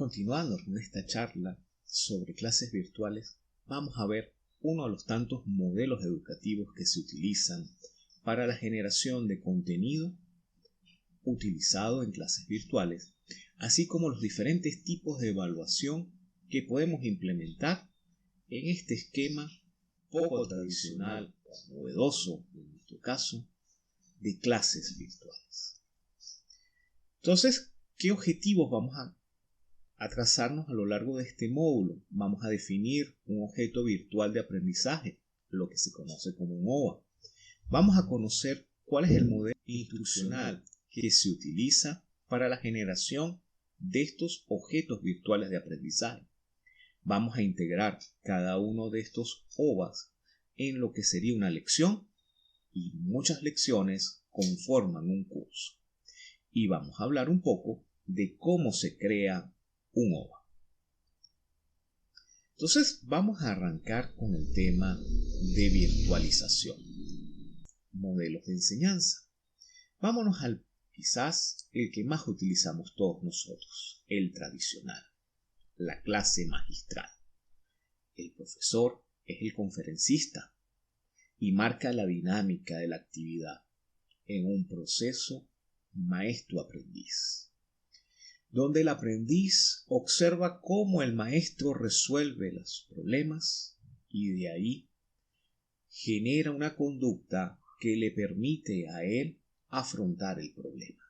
Continuando con esta charla sobre clases virtuales, vamos a ver uno de los tantos modelos educativos que se utilizan para la generación de contenido utilizado en clases virtuales, así como los diferentes tipos de evaluación que podemos implementar en este esquema poco tradicional o novedoso, en nuestro caso, de clases virtuales. Entonces, ¿qué objetivos vamos a trazarnos a lo largo de este módulo? Vamos a definir un objeto virtual de aprendizaje, lo que se conoce como un OVA. Vamos a conocer cuál es el modelo instruccional que se utiliza para la generación de estos objetos virtuales de aprendizaje. Vamos a integrar cada uno de estos OVAs en lo que sería una lección, y muchas lecciones conforman un curso. Y vamos a hablar un poco de cómo se crea un OVA. Entonces vamos a arrancar con el tema de virtualización. Modelos de enseñanza. Vámonos al quizás el que más utilizamos todos nosotros, el tradicional, la clase magistral. El profesor es el conferencista y marca la dinámica de la actividad en un proceso maestro-aprendiz, donde el aprendiz observa cómo el maestro resuelve los problemas y de ahí genera una conducta que le permite a él afrontar el problema.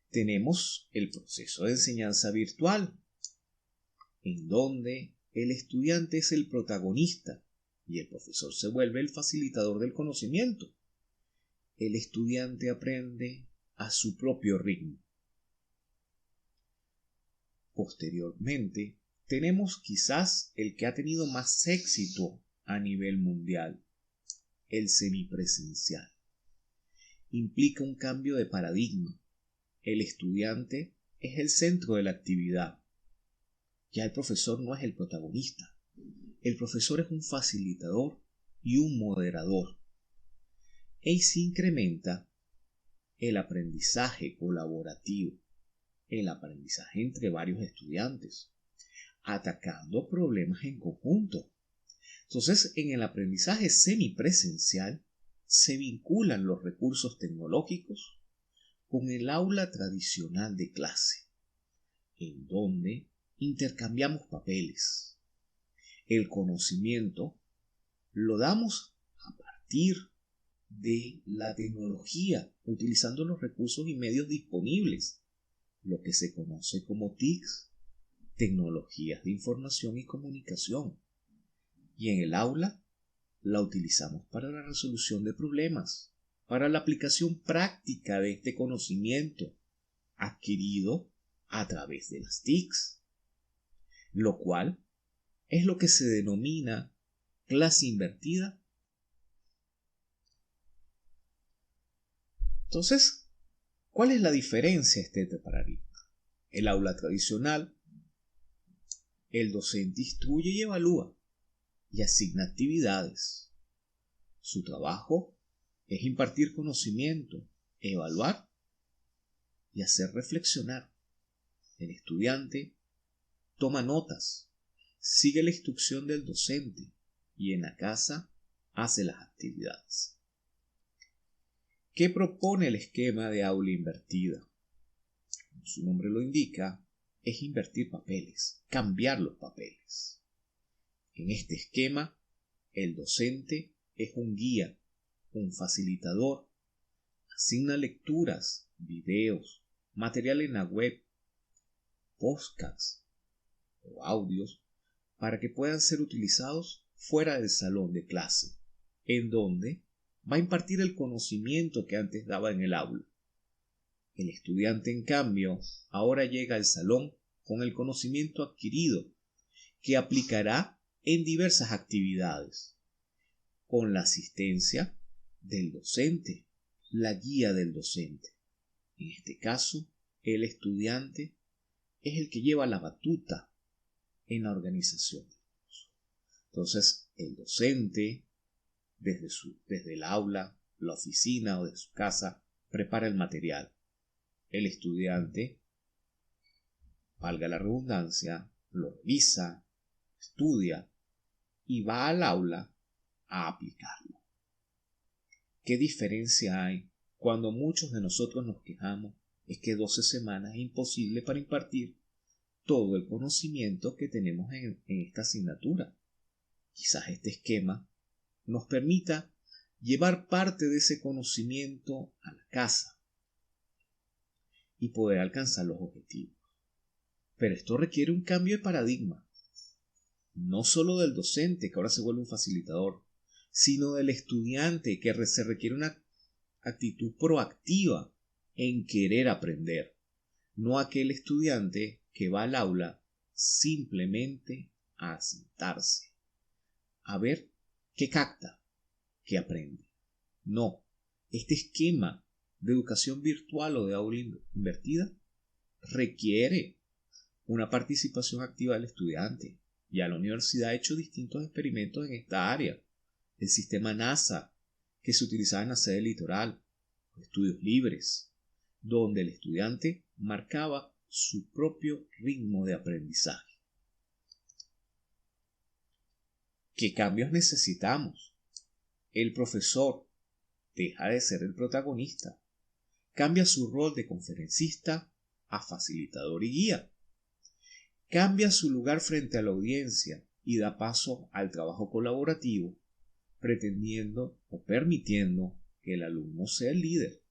Tenemos el proceso de enseñanza virtual, en donde el estudiante es el protagonista y el profesor se vuelve el facilitador del conocimiento. El estudiante aprende a su propio ritmo. Posteriormente, tenemos quizás el que ha tenido más éxito a nivel mundial, el semipresencial. Implica un cambio de paradigma. El estudiante es el centro de la actividad. Ya el profesor no es el protagonista. El profesor es un facilitador y un moderador. Y se incrementa el aprendizaje colaborativo, el aprendizaje entre varios estudiantes, atacando problemas en conjunto. Entonces, en el aprendizaje semipresencial se vinculan los recursos tecnológicos con el aula tradicional de clase, en donde intercambiamos papeles. El conocimiento lo damos a partir de la tecnología, utilizando los recursos y medios disponibles, lo que se conoce como TICs, tecnologías de información y comunicación. Y en el aula la utilizamos para la resolución de problemas, para la aplicación práctica de este conocimiento adquirido a través de las TICs, lo cual es lo que se denomina clase invertida. Entonces, ¿cuál es la diferencia de este paradigma? El aula tradicional, el docente instruye y evalúa y asigna actividades. Su trabajo es impartir conocimiento, evaluar y hacer reflexionar. El estudiante toma notas, sigue la instrucción del docente y en la casa hace las actividades. ¿Qué propone el esquema de aula invertida? Como su nombre lo indica, es invertir papeles, cambiar los papeles. En este esquema, el docente es un guía, un facilitador, asigna lecturas, videos, material en la web, podcasts o audios para que puedan ser utilizados fuera del salón de clase, en donde va a impartir el conocimiento que antes daba en el aula. El estudiante, en cambio, ahora llega al salón con el conocimiento adquirido, que aplicará en diversas actividades, con la asistencia del docente, la guía del docente. En este caso, el estudiante es el que lleva la batuta en la organización. Entonces, el docente, desde el aula, la oficina o de su casa, prepara el material. El estudiante valga la redundancia, lo revisa, estudia y va al aula a aplicarlo. ¿Qué diferencia hay cuando muchos de nosotros nos quejamos? Es que 12 semanas es imposible para impartir todo el conocimiento que tenemos en esta asignatura. Quizás este esquema nos permita llevar parte de ese conocimiento a la casa y poder alcanzar los objetivos. Pero esto requiere un cambio de paradigma, no solo del docente, que ahora se vuelve un facilitador, sino del estudiante, que se requiere una actitud proactiva en querer aprender, no aquel estudiante que va al aula simplemente a sentarse, a ver qué capta, qué aprende. No, este esquema de educación virtual o de aula invertida requiere una participación activa del estudiante. Ya la universidad ha hecho distintos experimentos en esta área. El sistema NASA, que se utilizaba en la sede litoral, estudios libres, donde el estudiante marcaba su propio ritmo de aprendizaje. ¿Qué cambios necesitamos? El profesor deja de ser el protagonista, cambia su rol de conferencista a facilitador y guía, cambia su lugar frente a la audiencia y da paso al trabajo colaborativo, pretendiendo o permitiendo que el alumno sea el líder.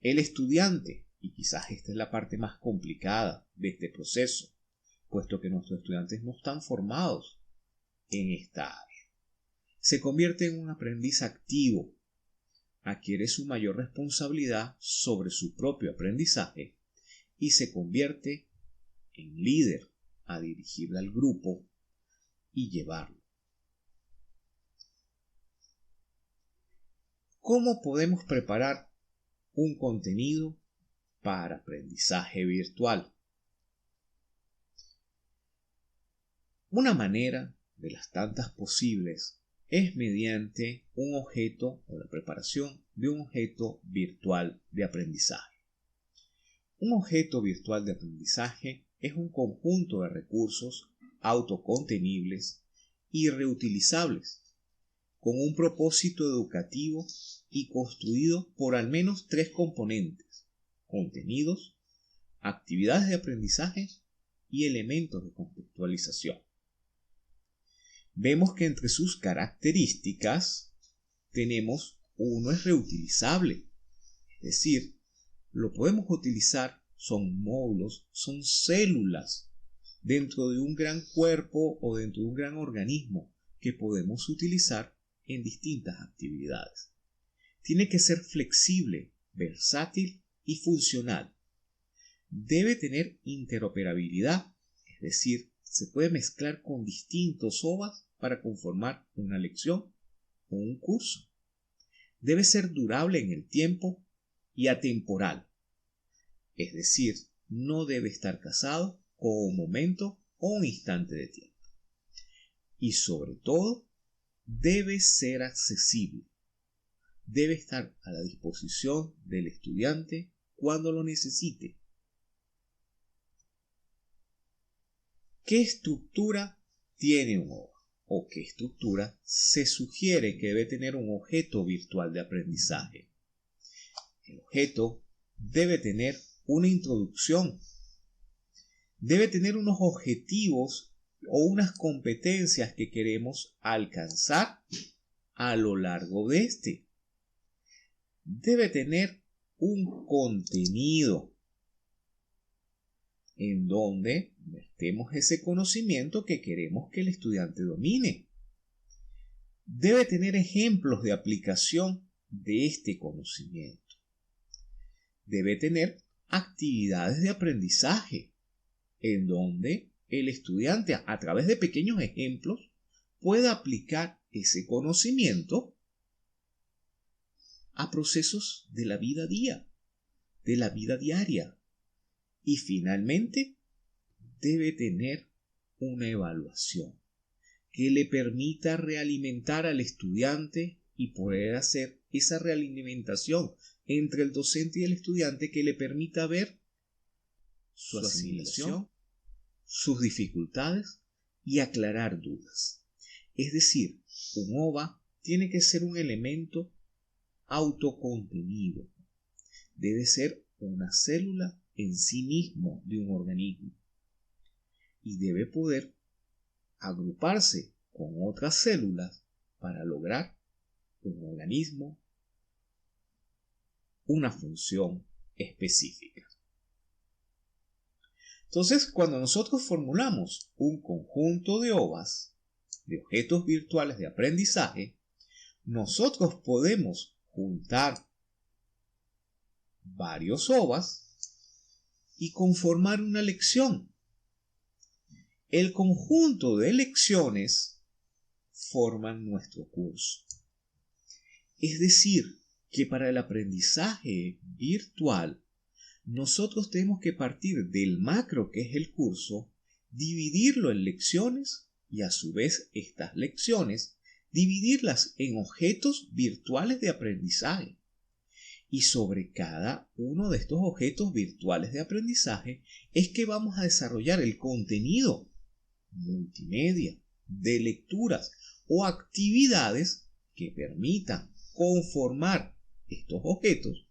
El estudiante, y quizás esta es la parte más complicada de este proceso, puesto que nuestros estudiantes no están formados en esta área, se convierte en un aprendiz activo, adquiere su mayor responsabilidad sobre su propio aprendizaje y se convierte en líder a dirigir al grupo y llevarlo. ¿Cómo podemos preparar un contenido para aprendizaje virtual? Una manera de las tantas posibles es mediante un objeto o la preparación de un objeto virtual de aprendizaje. Un objeto virtual de aprendizaje es un conjunto de recursos autocontenibles y reutilizables con un propósito educativo y construido por al menos 3 componentes: contenidos, actividades de aprendizaje y elementos de contextualización. Vemos que entre sus características tenemos: uno es reutilizable, es decir, lo podemos utilizar, son módulos, son células dentro de un gran cuerpo o dentro de un gran organismo que podemos utilizar en distintas actividades. Tiene que ser flexible, versátil y funcional. Debe tener interoperabilidad, es decir, se puede mezclar con distintos OVAs para conformar una lección o un curso. Debe ser durable en el tiempo y atemporal, es decir, no debe estar casado con un momento o un instante de tiempo. Y sobre todo, debe ser accesible. Debe estar a la disposición del estudiante cuando lo necesite. ¿Qué estructura tiene un OVA? ¿O qué estructura se sugiere que debe tener un objeto virtual de aprendizaje? El objeto debe tener una introducción, debe tener unos objetivos o unas competencias que queremos alcanzar a lo largo de este. Debe tener un contenido en donde metemos ese conocimiento que queremos que el estudiante domine. Debe tener ejemplos de aplicación de este conocimiento. Debe tener actividades de aprendizaje en donde el estudiante, a través de pequeños ejemplos, pueda aplicar ese conocimiento a procesos de la vida a día, de la vida diaria. Y finalmente, debe tener una evaluación que le permita realimentar al estudiante y poder hacer esa realimentación entre el docente y el estudiante que le permita ver su asimilación, sus dificultades y aclarar dudas. Es decir, un OVA tiene que ser un elemento autocontenido. Debe ser una célula en sí mismo de un organismo y debe poder agruparse con otras células para lograr un organismo, una función específica. Entonces, cuando nosotros formulamos un conjunto de OVAs, de objetos virtuales de aprendizaje, nosotros podemos juntar varios OVAs y conformar una lección. El conjunto de lecciones forman nuestro curso. Es decir, que para el aprendizaje virtual, nosotros tenemos que partir del macro que es el curso, dividirlo en lecciones y a su vez estas lecciones dividirlas en objetos virtuales de aprendizaje. Y sobre cada uno de estos objetos virtuales de aprendizaje es que vamos a desarrollar el contenido multimedia de lecturas o actividades que permitan conformar estos objetos,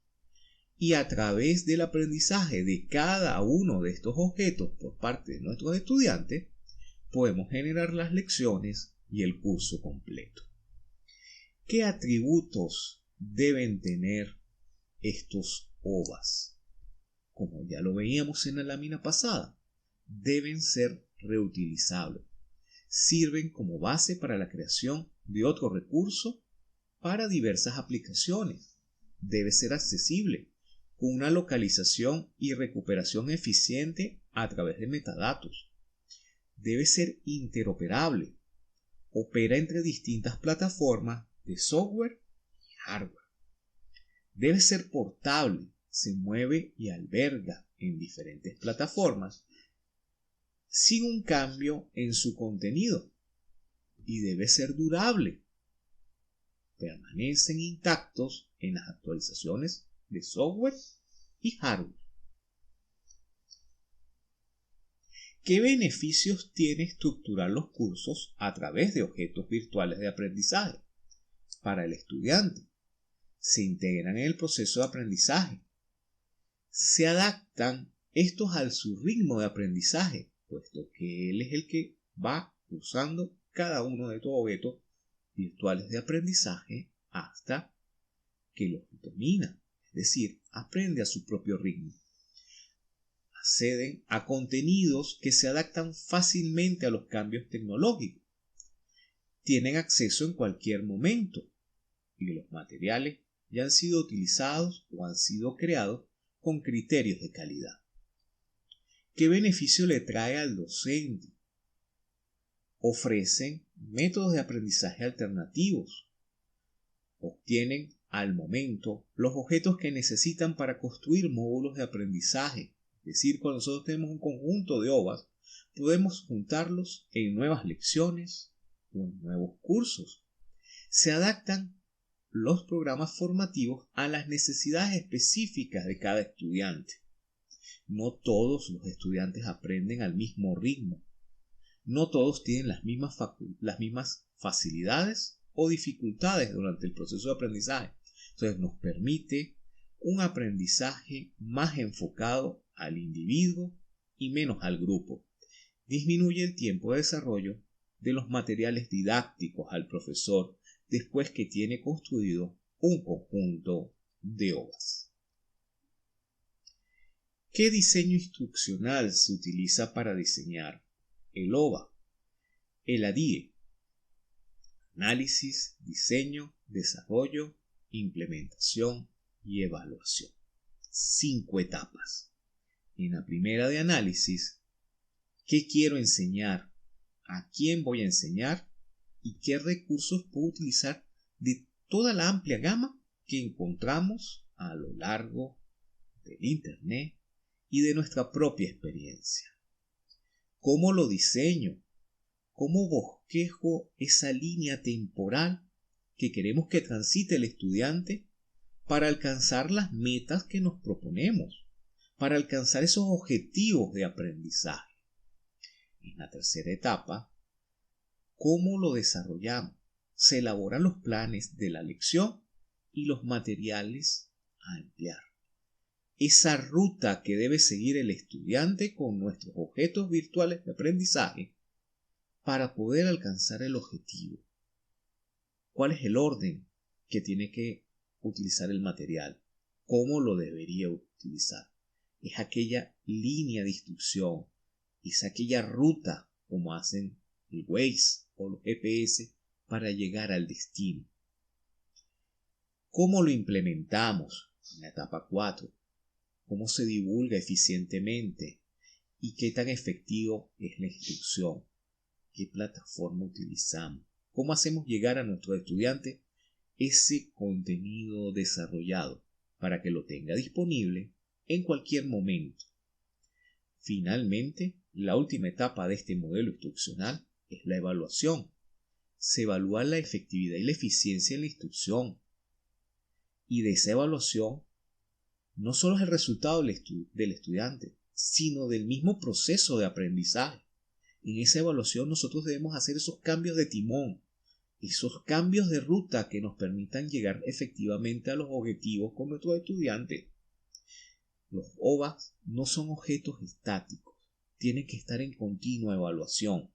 y a través del aprendizaje de cada uno de estos objetos por parte de nuestros estudiantes podemos generar las lecciones y el curso completo. ¿Qué atributos deben tener estos OVAs? Como ya lo veíamos en la lámina pasada, deben ser reutilizables. Sirven como base para la creación de otro recurso para diversas aplicaciones. Debe ser accesible, con una localización y recuperación eficiente a través de metadatos. Debe ser interoperable. Opera entre distintas plataformas de software y hardware. Debe ser portable. Se mueve y alberga en diferentes plataformas sin un cambio en su contenido. Y debe ser durable. Permanecen intactos en las actualizaciones de software y hardware. ¿Qué beneficios tiene estructurar los cursos a través de objetos virtuales de aprendizaje? Para el estudiante, se integran en el proceso de aprendizaje. Se adaptan estos a su ritmo de aprendizaje, puesto que él es el que va usando cada uno de estos objetos virtuales de aprendizaje hasta que los domina, es decir, aprende a su propio ritmo. Acceden a contenidos que se adaptan fácilmente a los cambios tecnológicos. Tienen acceso en cualquier momento y los materiales ya han sido utilizados o han sido creados con criterios de calidad. ¿Qué beneficio le trae al docente? Ofrecen métodos de aprendizaje alternativos. Obtienen al momento los objetos que necesitan para construir módulos de aprendizaje. Es decir, cuando nosotros tenemos un conjunto de OVAs, podemos juntarlos en nuevas lecciones o en nuevos cursos. Se adaptan los programas formativos a las necesidades específicas de cada estudiante. No todos los estudiantes aprenden al mismo ritmo. No todos tienen las mismas facilidades o dificultades durante el proceso de aprendizaje. Entonces nos permite un aprendizaje más enfocado al individuo y menos al grupo. Disminuye el tiempo de desarrollo de los materiales didácticos al profesor después que tiene construido un conjunto de OVAs. ¿Qué diseño instruccional se utiliza para diseñar el OVA? El ADIE: análisis, diseño, desarrollo, implementación y evaluación. 5 etapas. En la primera de análisis, ¿qué quiero enseñar? ¿A quién voy a enseñar? ¿Y qué recursos puedo utilizar de toda la amplia gama que encontramos a lo largo del Internet y de nuestra propia experiencia? ¿Cómo lo diseño? ¿Cómo bosquejo esa línea temporal que queremos que transite el estudiante para alcanzar las metas que nos proponemos? para alcanzar esos objetivos de aprendizaje. En la tercera etapa, ¿cómo lo desarrollamos? Se elaboran los planes de la lección y los materiales a emplear. Esa ruta que debe seguir el estudiante con nuestros objetos virtuales de aprendizaje para poder alcanzar el objetivo. ¿Cuál es el orden que tiene que utilizar el material? ¿Cómo lo debería utilizar? Es aquella línea de instrucción, es aquella ruta como hacen el Waze o los GPS para llegar al destino. ¿Cómo lo implementamos en la etapa 4? ¿Cómo se divulga eficientemente? ¿Y qué tan efectivo es la instrucción? ¿Qué plataforma utilizamos? ¿Cómo hacemos llegar a nuestros estudiantes ese contenido desarrollado para que lo tenga disponible en cualquier momento? Finalmente, la última etapa de este modelo instruccional es la evaluación. Se evalúa la efectividad y la eficiencia en la instrucción. Y de esa evaluación no solo es el resultado del estudiante, sino del mismo proceso de aprendizaje. En esa evaluación nosotros debemos hacer esos cambios de timón, esos cambios de ruta que nos permitan llegar efectivamente a los objetivos con nuestros estudiantes. Los OVAs no son objetos estáticos, tienen que estar en continua evaluación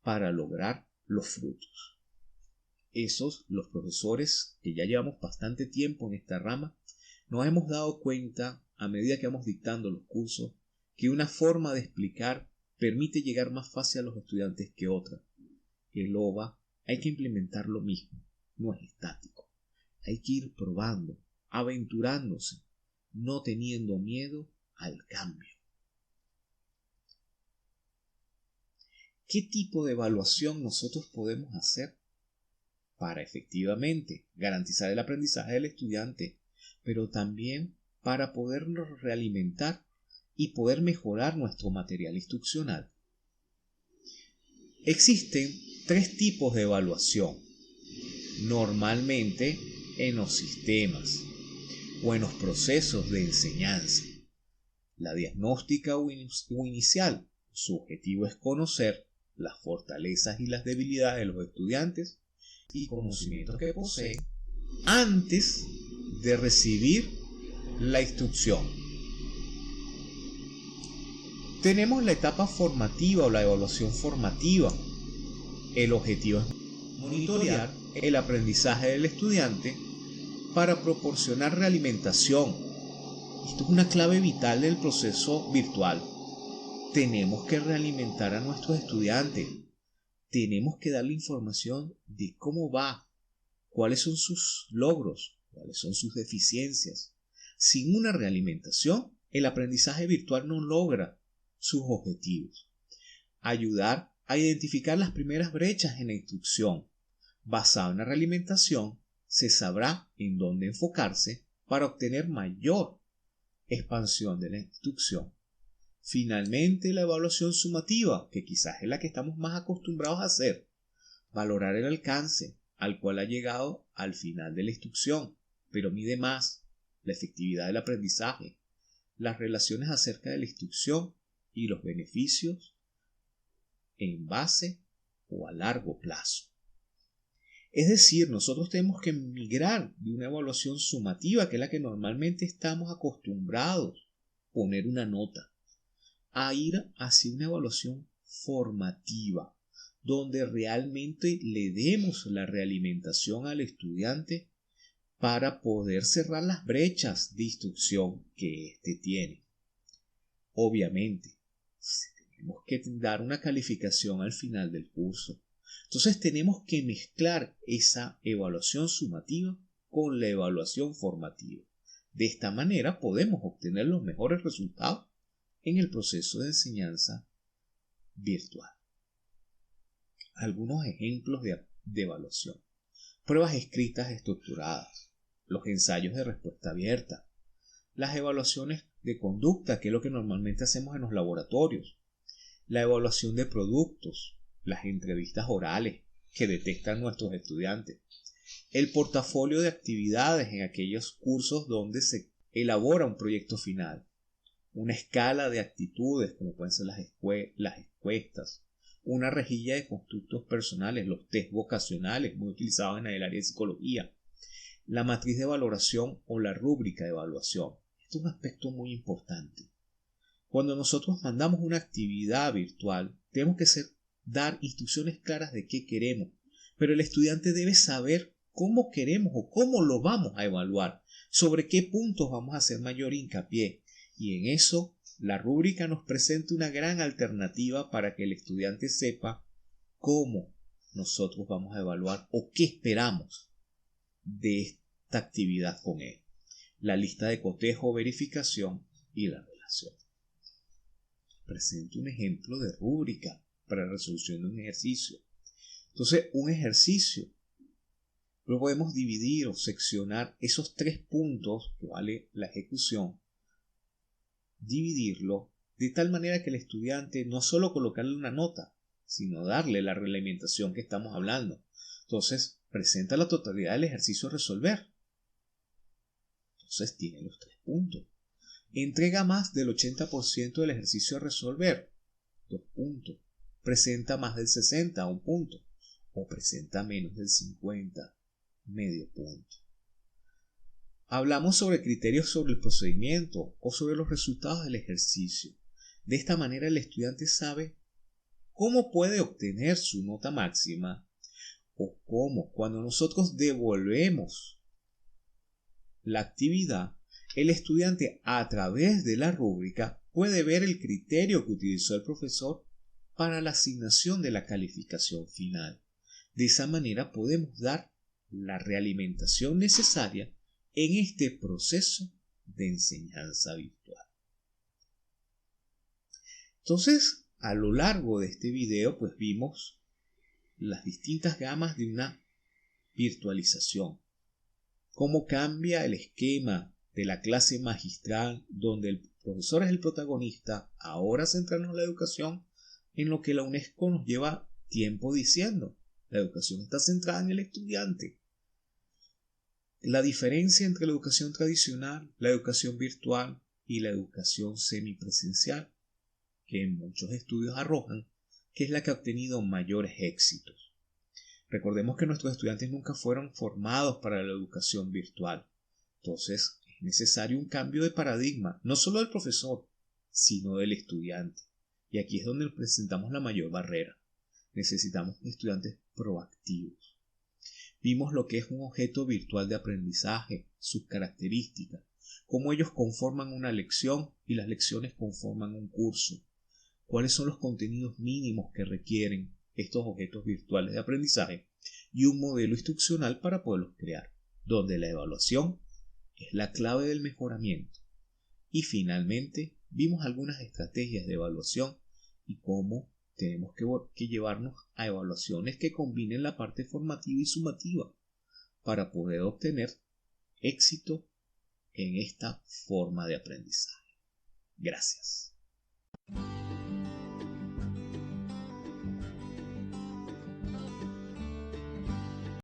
para lograr los frutos. Los profesores que ya llevamos bastante tiempo en esta rama, nos hemos dado cuenta a medida que vamos dictando los cursos que una forma de explicar permite llegar más fácil a los estudiantes que otra. El OVA hay que implementar lo mismo, no es estático. Hay que ir probando, aventurándose, no teniendo miedo al cambio. ¿Qué tipo de evaluación nosotros podemos hacer para efectivamente garantizar el aprendizaje del estudiante, pero también para podernos realimentar y poder mejorar nuestro material instruccional? Existen 3 tipos de evaluación, normalmente en los sistemas o en los procesos de enseñanza. La diagnóstica o inicial, su objetivo es conocer las fortalezas y las debilidades de los estudiantes y conocimientos que poseen antes de recibir la instrucción. Tenemos la etapa formativa o la evaluación formativa. El objetivo es monitorear el aprendizaje del estudiante para proporcionar realimentación. Esto es una clave vital del proceso virtual. Tenemos que realimentar a nuestros estudiantes. Tenemos que darle información de cómo va, cuáles son sus logros, cuáles son sus deficiencias. Sin una realimentación, el aprendizaje virtual no logra sus objetivos. Ayudar a identificar las primeras brechas en la instrucción. Basado en la realimentación, se sabrá en dónde enfocarse para obtener mayor expansión de la instrucción. Finalmente, la evaluación sumativa, que quizás es la que estamos más acostumbrados a hacer. Valorar el alcance al cual ha llegado al final de la instrucción, pero mide más la efectividad del aprendizaje, las relaciones acerca de la instrucción y los beneficios en base o a largo plazo. Es decir, nosotros tenemos que migrar de una evaluación sumativa, que es la que normalmente estamos acostumbrados a poner una nota, a ir hacia una evaluación formativa, donde realmente le demos la realimentación al estudiante para poder cerrar las brechas de instrucción que éste tiene. Obviamente, tenemos que dar una calificación al final del curso. Entonces tenemos que mezclar esa evaluación sumativa con la evaluación formativa. De esta manera podemos obtener los mejores resultados en el proceso de enseñanza virtual. Algunos ejemplos de evaluación: pruebas escritas estructuradas, los ensayos de respuesta abierta, las evaluaciones de conducta, que es lo que normalmente hacemos en los laboratorios, la evaluación de productos, las entrevistas orales que detectan nuestros estudiantes, el portafolio de actividades en aquellos cursos donde se elabora un proyecto final, una escala de actitudes, como pueden ser las encuestas, una rejilla de constructos personales, los test vocacionales, muy utilizados en el área de psicología, la matriz de valoración o la rúbrica de evaluación. Esto es un aspecto muy importante. Cuando nosotros mandamos una actividad virtual, tenemos que dar instrucciones claras de qué queremos, pero el estudiante debe saber cómo queremos o cómo lo vamos a evaluar, sobre qué puntos vamos a hacer mayor hincapié. Y en eso, la rúbrica nos presenta una gran alternativa para que el estudiante sepa cómo nosotros vamos a evaluar o qué esperamos de esta actividad con él. La lista de cotejo o verificación y la relación. Presento un ejemplo de rúbrica para resolución de un ejercicio. Entonces, un ejercicio lo podemos dividir o seccionar esos 3 puntos que vale la ejecución, dividirlo de tal manera que el estudiante no solo colocarle una nota, sino darle la realimentación que estamos hablando. Entonces, presenta la totalidad del ejercicio a resolver. Entonces, tiene los 3 puntos. Entrega más del 80% del ejercicio a resolver, 2 puntos. Presenta más del 60, 1 punto. O presenta menos del 50, medio punto. Hablamos sobre criterios sobre el procedimiento o sobre los resultados del ejercicio. De esta manera el estudiante sabe cómo puede obtener su nota máxima o cómo, cuando nosotros devolvemos la actividad, el estudiante a través de la rúbrica puede ver el criterio que utilizó el profesor para la asignación de la calificación final. De esa manera podemos dar la realimentación necesaria en este proceso de enseñanza virtual. Entonces, a lo largo de este video, pues vimos las distintas gamas de una virtualización. Cómo cambia el esquema de la clase magistral, donde el profesor es el protagonista, ahora centrarnos en la educación, en lo que la UNESCO nos lleva tiempo diciendo. La educación está centrada en el estudiante. La diferencia entre la educación tradicional, la educación virtual y la educación semipresencial, que en muchos estudios arrojan que es la que ha obtenido mayores éxitos. Recordemos que nuestros estudiantes nunca fueron formados para la educación virtual. Entonces es necesario un cambio de paradigma, no solo del profesor, sino del estudiante. Y aquí es donde presentamos la mayor barrera. Necesitamos estudiantes proactivos. Vimos lo que es un objeto virtual de aprendizaje, sus características, cómo ellos conforman una lección y las lecciones conforman un curso, cuáles son los contenidos mínimos que requieren estos objetos virtuales de aprendizaje y un modelo instruccional para poderlos crear, donde la evaluación es la clave del mejoramiento. Y finalmente vimos algunas estrategias de evaluación y cómo tenemos que llevarnos a evaluaciones que combinen la parte formativa y sumativa para poder obtener éxito en esta forma de aprendizaje. Gracias.